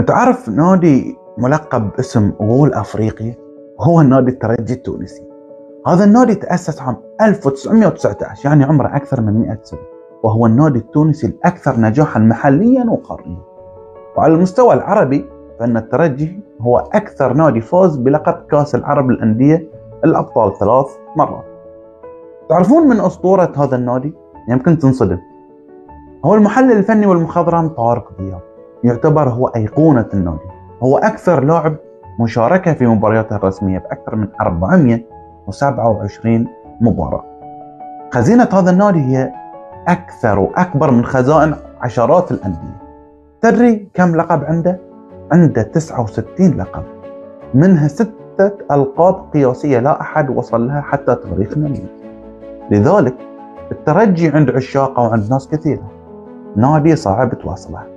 تعرف نادي ملقب باسم غول أفريقيا؟ هو النادي الترجي التونسي. هذا النادي تأسس عام 1919، يعني عمره أكثر من 100 سنة، وهو النادي التونسي الأكثر نجاحا محليا وقاريا. وعلى المستوى العربي فإن الترجي هو أكثر نادي فاز بلقب كأس العرب للأندية الأبطال 3 مرات. تعرفون من أسطورة هذا النادي؟ يمكن تنصدم. هو المحلل الفني والمخضرم طارق دياب، يعتبر هو أيقونة النادي. هو أكثر لاعب مشاركة في مبارياته الرسمية بأكثر من 427 مباراة. خزينة هذا النادي هي أكثر وأكبر من خزائن عشرات الأندية. تدري كم لقب عنده؟ عنده 69 لقب، منها 6 ألقاب قياسية لا أحد وصل لها حتى تاريخنا اليوم. لذلك الترجي عند عشاقه وعند ناس كثيرة نادي صعب توصله.